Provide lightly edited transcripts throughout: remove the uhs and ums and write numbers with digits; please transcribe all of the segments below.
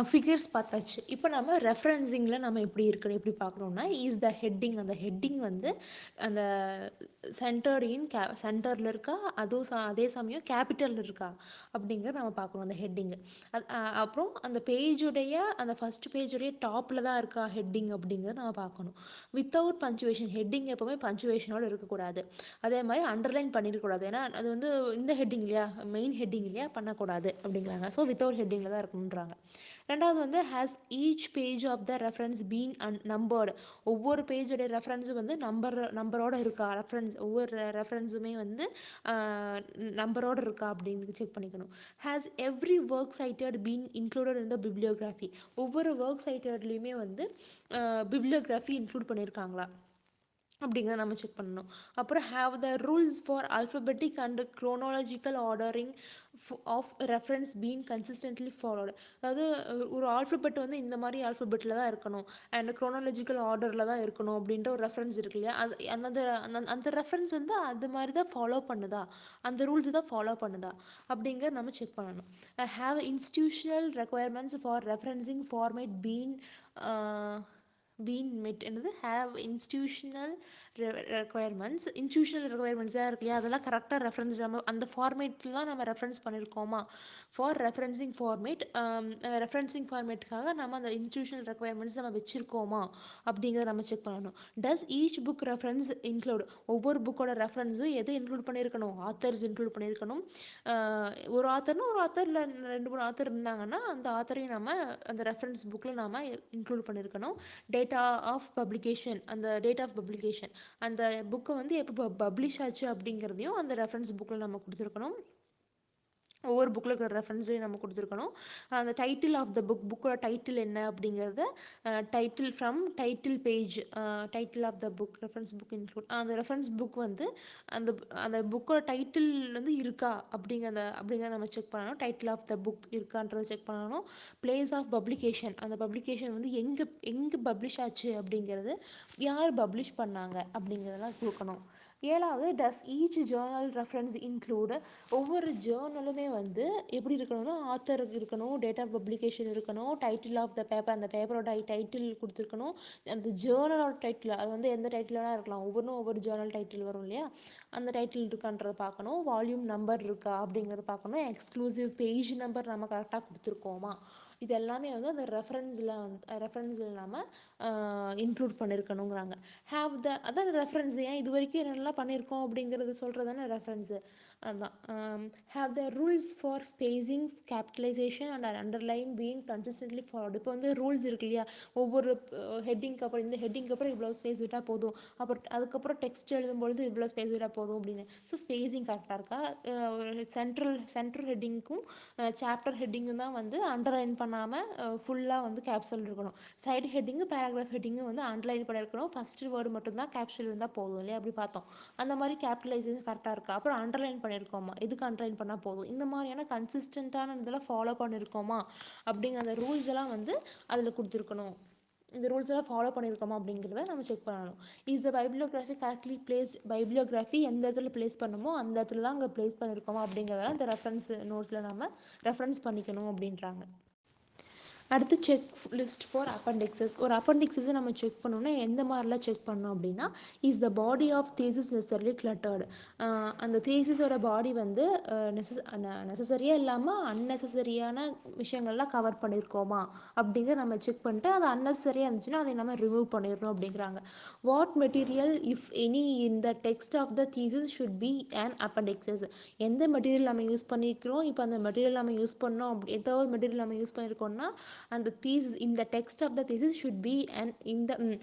Figures பார்த்தாச்சு. இப்போ நம்ம ரெஃபரன்சிங்கில் நம்ம எப்படி பார்க்குறோம்னா, இஸ் த ஹெட்டிங். அந்த ஹெட்டிங் வந்து அந்த சென்டரில் இருக்கா, அதுவும் அதே சமயம் கேபிட்டலில் இருக்கா அப்படிங்கிறத நம்ம பார்க்கணும் அந்த ஹெட்டிங்கு. அப்புறம் அந்த பேஜுடைய அந்த ஃபஸ்ட் பேஜுடைய டாப்பில் தான் இருக்கா ஹெட்டிங் அப்படிங்கிறத நம்ம பார்க்கணும். Without punctuation. ஹெட்டிங் எப்போவுமே பஞ்சுவேஷனோடு இருக்கக்கூடாது. அதே மாதிரி அண்டர்லைன் பண்ணிடக்கூடாது. ஏன்னா அது வந்து இந்த ஹெட்டிங் இல்லையா, மெயின் ஹெட்டிங் இல்லையா, பண்ணக்கூடாது அப்படிங்கிறாங்க. ஸோ வித்தவுட் ஹெட்டிங்கில் தான் இருக்கணுன்றாங்க. ரெண்டாவது வந்து has each page of the reference been numbered. ஒவ்வொரு பேஜோடைய ரெஃபரன்ஸும் வந்து நம்பரோட இருக்கா, ஒவ்வொரு ரெஃபரன்ஸுமே வந்து நம்பரோட இருக்கா அப்படின்னு செக் பண்ணிக்கணும். Has every work cited been included in the bibliography. ஒவ்வொரு ஒர்க் சைட்டட்லேயுமே வந்து பிப்ளியோகிராஃபி இன்க்ளூட் பண்ணியிருக்காங்களா அப்படிங்கிறத நம்ம செக் பண்ணணும். அப்புறம் have the rules for alphabetic and chronological ordering of reference been consistently followed. அதாவது ஒரு ஆல்ஃபபெட் வந்து இந்த மாதிரி ஆல்ஃபபெட்டில் தான் இருக்கணும், அண்ட் க்ரோனாலஜிக்கல் ஆர்டரில் தான் இருக்கணும் அப்படின்ற ஒரு ரெஃபரன்ஸ் இருக்கு இல்லையா, அது அந்த ரெஃபரன்ஸ் வந்து அது மாதிரி தான் ஃபாலோ பண்ணுதா, அந்த ரூல்ஸ் தான் ஃபாலோ பண்ணுதா அப்படிங்கிறத நம்ம செக் பண்ணணும். Have institutional requirements for referencing format என்னது ஹேவ் இன்ஸ்டிடியூஷனல் ரெக்குயர்மெண்ட்ஸாக இருக்கு இல்லையா, அதெல்லாம் கரெக்டாக ரெஃபரன்ஸ் நம்ம அந்த ஃபார்மேட்டில் தான் நம்ம ரெஃபரன்ஸ் பண்ணியிருக்கோமா. ஃபார் ரெஃபரன்சிங் ஃபார்மேட்டுக்காக நம்ம அந்த இன்ஸ்டிடியூஷனல் ரெக்குயர்மெண்ட்ஸ் நம்ம வச்சுருக்கோமா அப்படிங்கிறத நம்ம செக் பண்ணணும். Does each book reference include. ஒவ்வொரு புக்கோட ரெஃபரன்ஸும் எதை இன்க்ளூட் பண்ணியிருக்கணும், ஆத்தர்ஸ் இன்க்ளூட் பண்ணியிருக்கணும். ஒரு ஆத்தர்னா ஒரு ஆத்தரில் 2-3 ஆத்தர் இருந்தாங்கன்னா அந்த ஆத்தரையும் நம்ம அந்த ரெஃபரன்ஸ் புக்கில் நாம் இன்க்ளூட் பண்ணியிருக்கணும். டேட் ஆஃப் பப்ளிகேஷன் அந்த புக்கை வந்து எப்போ பப்ளிஷ் ஆச்சு அப்படிங்கிறதையும் அந்த ரெஃபரன்ஸ் புக்கில் நம்ம கொடுத்துருக்கணும். ஒவ்வொரு புக்கில் இருக்கிற ரெஃபரன்ஸையும் நம்ம கொடுத்துருக்கணும். அந்த டைட்டில் ஆஃப் த புக்கோட டைட்டில் என்ன அப்படிங்கிறத title page, title of the book, reference book include. அந்த ரெஃபரன்ஸ் புக் வந்து அந்த புக்கோட டைட்டில் வந்து இருக்கா அப்படிங்கிறத நம்ம செக் பண்ணணும். டைட்டில் ஆஃப் த புக் இருக்கான்றதை செக் பண்ணணும். பிளேஸ் ஆஃப் பப்ளிகேஷன், அந்த பப்ளிகேஷன் வந்து எங்கே பப்ளிஷ் ஆச்சு அப்படிங்கிறது, யார் பப்ளிஷ் பண்ணாங்க அப்படிங்கிறதெல்லாம் கொடுக்கணும். ஏழாவது டஸ் ஈச் ஜேர்னல் ரெஃபரன்ஸ் இன்க்ளூடு. ஒவ்வொரு ஜேர்னலுமே வந்து எப்படி இருக்கணும்னா, ஆத்தர் இருக்கணும், டேட் ஆஃப் பப்ளிகேஷன் இருக்கணும், டைட்டில் ஆஃப் த பேப்பர், அந்த பேப்பரோட டைட்டில் கொடுத்துருக்கணும், அந்த ஜேர்னலோட டைட்டில், அது வந்து எந்த டைட்டிலாக இருக்கலாம், ஒவ்வொரு ஜேர்னல் டைட்டில் வரும் இல்லையா, அந்த டைட்டில் இருக்கான்றதை பார்க்கணும். வால்யூம் நம்பர் இருக்கா அப்படிங்கிறத பார்க்கணும். எக்ஸ்க்ளூசிவ் பேஜ் நம்பர் நம்ம கரெக்டாக கொடுத்துருக்கோமா, இது எல்லாமே வந்து அந்த ரெஃபரன்ஸில் நம்ம இன்க்ளூட் பண்ணியிருக்கணுங்கிறாங்க. அதான் ரெஃபரன்ஸ். ஏன் இது வரைக்கும் என்னெல்லாம் பண்ணியிருக்கோம் அப்படிங்கிறது சொல்கிறது தானே ரெஃபரன்ஸு. அதுதான். Have the rules for spacings, capitalisation and underline being consistently followed. இப்போ வந்து ரூல்ஸ் இருக்கு இல்லையா, ஒவ்வொரு ஹெட்டிங்க்கு அப்புறம் இந்த ஹெட்டிங்க்கு அப்புறம் இவ்வளோ ஸ்பேஸ் விட்டால் போதும், அப்புறம் அதுக்கப்புறம் டெக்ஸ்ட் எழுதும்பொழுது இவ்வளோ ஸ்பேஸ் விட்டால் போதும் அப்படின்னு. ஸோ ஸ்பேசிங் கரெக்டாக இருக்கா. சென்ட்ரல் ஹெட்டிங்க்கும் சாப்டர் ஹெட்டிங்கும் தான் வந்து அண்டர்லைன் பண்ணாமல் ஃபுல்லாக வந்து கேப்சல் இருக்கணும். சைடு ஹெட்டிங்கு பேராகிராஃப் ஹெட்டிங்கு வந்து அண்டர்லைன் பண்ணியிருக்கணும். ஃபஸ்ட்டு வேர்டு மட்டும்தான் கேப்சல் இருந்தால் போதும் இல்லையா, அப்படி பார்த்தோம். அந்த மாதிரி கேபிட்டலைசேஷன் கரெக்டாக இருக்கா, அப்புறம் அண்டர்லைன் பண்ணியிருக்கோமா, எதுக்கு அண்டர்லைன் பண்ணால் போதும், இந்த மாதிரியான கன்சிஸ்டண்ட்டான இதெல்லாம் ஃபாலோ பண்ணியிருக்கோமா அப்படிங்கிற அந்த ரூல்ஸ் எல்லாம் வந்து அதில் கொடுத்துருக்கணும். இந்த ரூல்ஸ் எல்லாம் ஃபாலோ பண்ணியிருக்கோமா அப்படிங்கிறத நம்ம செக் பண்ணணும். Is the bibliography correctly placed. Bibliography எந்த இடத்துல பிளேஸ் பண்ணணுமோ அந்த இடத்துல தான் அங்கே பிளேஸ் பண்ணியிருக்கோமா அப்படிங்கிறதெல்லாம் இந்த ரெஃபரன்ஸ் நோட்ஸில் நம்ம ரெஃபரன்ஸ் பண்ணிக்கணும் அப்படின்றாங்க. அடுத்து செக் லிஸ்ட் ஃபார் அப்பெண்டிக்ஸஸ். ஒரு அப்பெண்டிக்ஸஸை நம்ம செக் பண்ணோன்னா எந்த மாதிரிலாம் செக் பண்ணோம் அப்படின்னா, is the body of thesis necessarily cluttered. அந்த தேசிஸோட பாடி வந்து நெசசரியாக இல்லாமல் அன்னெசரியான விஷயங்கள்லாம் கவர் பண்ணியிருக்கோமா அப்படிங்கிற நம்ம செக் பண்ணிட்டு, அது அன்னெசரியாக இருந்துச்சுன்னா அதை நம்ம ரிமூவ் பண்ணிடணும் அப்படிங்கிறாங்க. What material if any in the text of the thesis should be and appendices. எந்த மெட்டீரியல் நம்ம யூஸ் பண்ணிக்கிறோம், இப்போ அந்த மெட்டீரியல் நம்ம யூஸ் பண்ணோம், ஏதாவது மெட்டீரியல் நம்ம யூஸ் பண்ணியிருக்கோம்னா அந்த தீசிஸ் இந்த text of the thesis should be and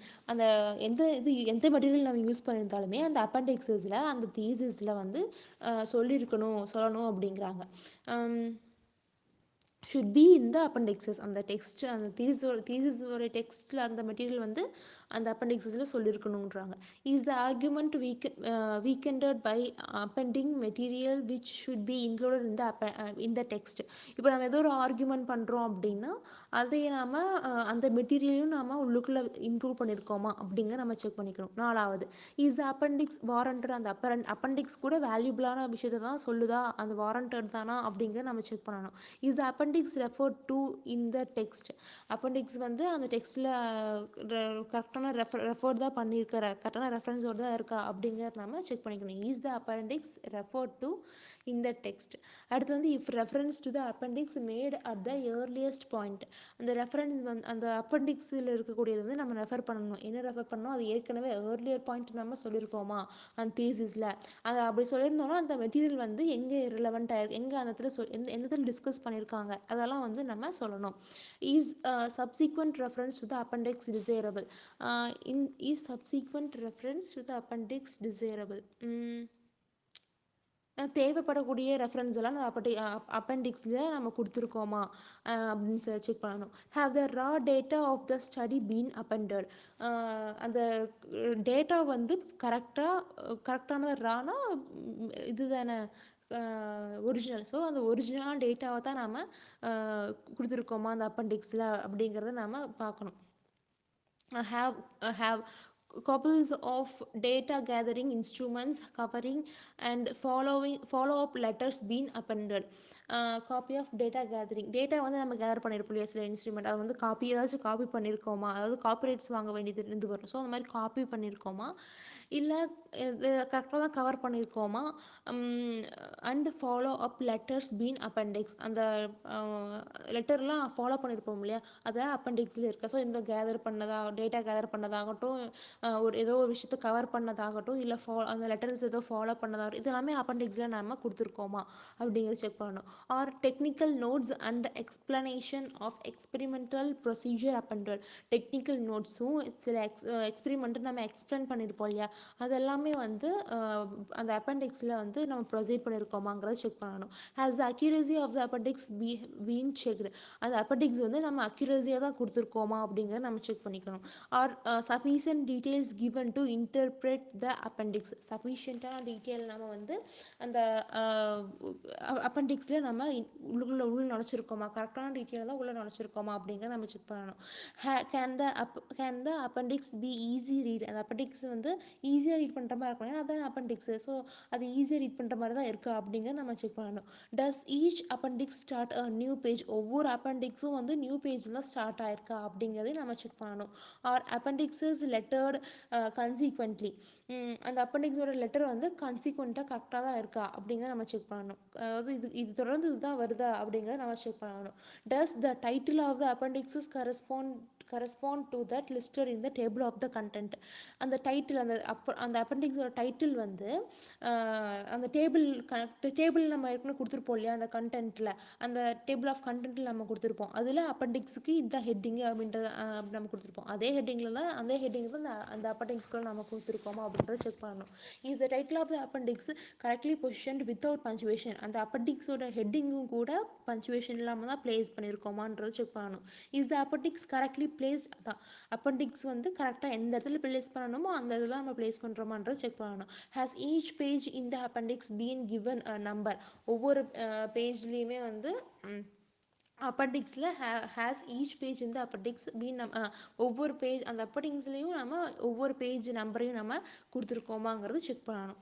அந்த எந்த மெட்டீரியல் நம்ம யூஸ் பண்ணியிருந்தாலுமே அந்த அப்பெண்டிக்ஸஸில் அந்த தீசிஸில் வந்து சொல்லணும் அப்படிங்கிறாங்க. ஷுட் பி இந்த அப்பெண்டிக்ஸஸ். அந்த டெக்ஸ்ட் அந்த தீசிஸோட டெக்ஸ்ட்டில் அந்த மெட்டீரியல் வந்து அந்த அப்பெண்டிக்ஸில் சொல்லியிருக்கணுன்றாங்க. Is the argument weakened by appending material which should be included இந்த டெக்ஸ்ட். இப்போ நம்ம ஏதோ ஒரு ஆர்குமெண்ட் பண்ணுறோம் அப்படின்னா அதை நாம் அந்த மெட்டீரியலையும் நாம் உள்ளுக்குள்ளே இன்க்ளூட் பண்ணியிருக்கோமா அப்படிங்க நம்ம செக் பண்ணிக்கணும். 4வது, இஸ் த அப்பெண்டிக்ஸ் வாரண்டட். அந்த அப்பெண்டிக்ஸ் கூட வேல்யூபிளான விஷயத்தை தான் சொல்லுதா, அந்த வாரண்டட் தானா அப்படிங்கிறத நம்ம செக் பண்ணணும். Is the appendix referred to in the text. Appendix வந்து அந்த டெக்ஸ்ட்டில் கரெக்டான ரெஃபர்ட் தான் பண்ணியிருக்கிற, கரெக்டான ரெஃபரன்ஸோடு தான் இருக்கா அப்படிங்கிறத நம்ம செக் பண்ணிக்கணும். Is the appendix referred to in the text. அடுத்து வந்து if reference to the appendix made at the earliest point. அந்த ரெஃபரன்ஸ் வந்து அந்த அப்பெண்டிக்ஸில் இருக்கக்கூடியது வந்து நம்ம ரெஃபர் பண்ணணும். என்ன ரெஃபர் பண்ணணும், அது ஏற்கனவே ஏர்லியர் பாயிண்ட் நம்ம சொல்லியிருக்கோமா அந்த தீசிஸில், அதை அப்படி சொல்லியிருந்தோம்னா அந்த மெட்டீரியல் வந்து எங்கே ரிலவெண்ட்டாக இருக்குது, எங்கே அந்த இடத்துல எந்த இடத்துல டிஸ்கஸ் பண்ணியிருக்காங்க, அதெல்லாம் வந்து நம்ம சொல்லணும். Is subsequent reference to the appendix desirable. Is subsequent reference to the appendix desirable. தேவைப்படக்கூடிய ரெஃபரன்ஸ் எல்லாம் அப்பெண்டிக்ஸில் நம்ம கொடுத்துருக்கோமா அப்படின்னு சொல்லி செக் பண்ணணும். Have the raw data of the study been appended. அந்த டேட்டா வந்து கரெக்டான ரானா இது தானே ஒரிஜினல். ஸோ அந்த ஒரிஜினல் டேட்டாவை தான் நாம் கொடுத்துருக்கோமா அந்த அப்பெண்டிக்ஸில் அப்படிங்கிறத நாம் பார்க்கணும். Have couples of data gathering instruments covering and follow up letters been appended. Copy of data gathering. Data வந்து நம்ம கேதர் பண்ணியிருப்போம் இல்லையா சில இன்ஸ்ட்ருமெண்ட், அதை வந்து ஏதாச்சும் காப்பி பண்ணியிருக்கோமா, அதாவது காப்பிரைட்ஸ் வாங்க வேண்டியது இருந்து வரும். ஸோ அந்த மாதிரி காப்பி பண்ணியிருக்கோமா, இல்லை கரெக்டாக தான் கவர் பண்ணியிருக்கோமா. And follow up letters been appendix. அந்த லெட்டர்லாம் ஃபாலோ பண்ணியிருப்போம் இல்லையா, அதை அப்பெண்டிக்ஸில் இருக்கா. ஸோ இந்த டேட்டா கேதர் பண்ணதாகட்டும், ஏதோ ஒரு விஷயத்தை கவர் பண்ணதாகட்டும், இல்லை அந்த லெட்டர்ஸ் ஏதோ ஃபாலோ பண்ணதாகட்டும், இது எல்லாமே அப்பெண்டிக்ஸில் நம்ம கொடுத்துருக்கோமா அப்படிங்கிறத செக் பண்ணணும். Are technical notes and explanation of experimental procedure appended. Technical நோட்ஸும் சில எக்ஸ்பெரிமெண்ட்டு நம்ம எக்ஸ்பிளைன் பண்ணியிருப்போம் இல்லையா, அதெல்லாமே வந்து அந்த அப்பெண்டிக்ஸில் வந்து நம்ம ப்ரொசீட் பண்ணியிருக்கோமாங்கிறத செக் பண்ணணும். Has the accuracy of the appendix been checked. அந்த அப்பெண்டிக்ஸ் வந்து நம்ம அக்யூரஸியாக தான் கொடுத்துருக்கோமா அப்படிங்கிறத நம்ம செக் பண்ணிக்கணும். Are sufficient details given to interpret the appendix. சஃபிஷியண்ட்டான டீட்டெயில் நம்ம வந்து அந்த அப்பெண்டிக்ஸில் நம்ம உள்ள நுழைச்சிருக்கோமா, கரெக்டான டீட்டெயில் தான் உள்ளே நுழைச்சிருக்கோமா அப்படிங்கிறத நம்ம செக் பண்ணணும். Can the appendix be easy read. அந்த அப்பெண்டிக்ஸ் வந்து ஈஸியாக ரீட் பண்ணுற மாதிரி இருக்கணும், ஏன்னா அதான் அப்பெண்டிக்ஸு. ஸோ அது ஈஸியாக ரீட் பண்ணுற மாதிரி தான் இருக்கா அப்படிங்கிறத நம்ம செக் பண்ணணும். Does each appendix start a new page. ஒவ்வொரு அப்பெண்டிக்ஸும் வந்து நியூ பேஜில் தான் ஸ்டார்ட் ஆயிருக்கா அப்படிங்கிறதையும் நம்ம செக் பண்ணணும். ஆர் அப்பெண்டிக்ஸஸ் லெட்டர்டு கன்சீக்வெண்ட்லி. அந்த அப்பெண்டிக்ஸோட லெட்டர் வந்து கன்சீக்வெண்ட்டாக கரெக்டாக தான் இருக்கா அப்படிங்கிறத நம்ம செக் பண்ணணும். அதாவது இது தொடர்ந்து இதுதான் வருதா அப்படிங்கிறத நம்ம செக் பண்ணணும். Does the title of the appendices correspond to that listed in the table of the content. அந்த டைட்டில் அந்த அப்பெண்டிக்ஸோட டைட்டில் வந்து அந்த டேபிள் நம்ம ஏற்கனவே கொடுத்துருப்போம் இல்லையா, அந்த கண்டென்ட்டில், அந்த டேபிள் ஆஃப் கண்டென்ட்டில் நம்ம கொடுத்துருப்போம். அதில் அப்பெண்டிக்ஸுக்கு இதுதான் ஹெட்டிங்கு அப்படின்றத நம்ம கொடுத்துருப்போம். அதே ஹெட்டிங்கில் தான் அந்த அப்பெண்டிக்ஸ்க்குள்ள நம்ம கொடுத்துருக்கோமா அப்படின்றத செக் பண்ணணும். Is the title of the appendix correctly positioned without punctuation. அந்த அப்பெண்டிக்ஸோட ஹெட்டிங்கும் கூட பஞ்சுவேஷன் இல்லாமல் தான் பிளேஸ் பண்ணியிருக்கோமான்றதை செக் பண்ணணும். Is the appendix correctly placed. அதான் அப்பெண்டிக்ஸ் வந்து கரெக்டாக எந்த இடத்துல பிளேஸ் பண்ணணுமோ அந்த இதில் நம்ம பிளேஸ் பண்ணுறோமான்றதை செக் பண்ணணும். Has each page in the appendix been given a number. ஒவ்வொரு பேஜ்லேயுமே வந்து அப்பெண்டிக்ஸில் ஹேஸ் ஈச் பேஜ் இந்த அப்பெண்டிக்ஸ் பீன் ஒவ்வொரு பேஜ் அந்த அப்பெண்டிக்ஸ்லேயும் நம்ம ஒவ்வொரு பேஜ் நம்பரையும் நம்ம கொடுத்துருக்கோமாங்கிறது செக் பண்ணணும்.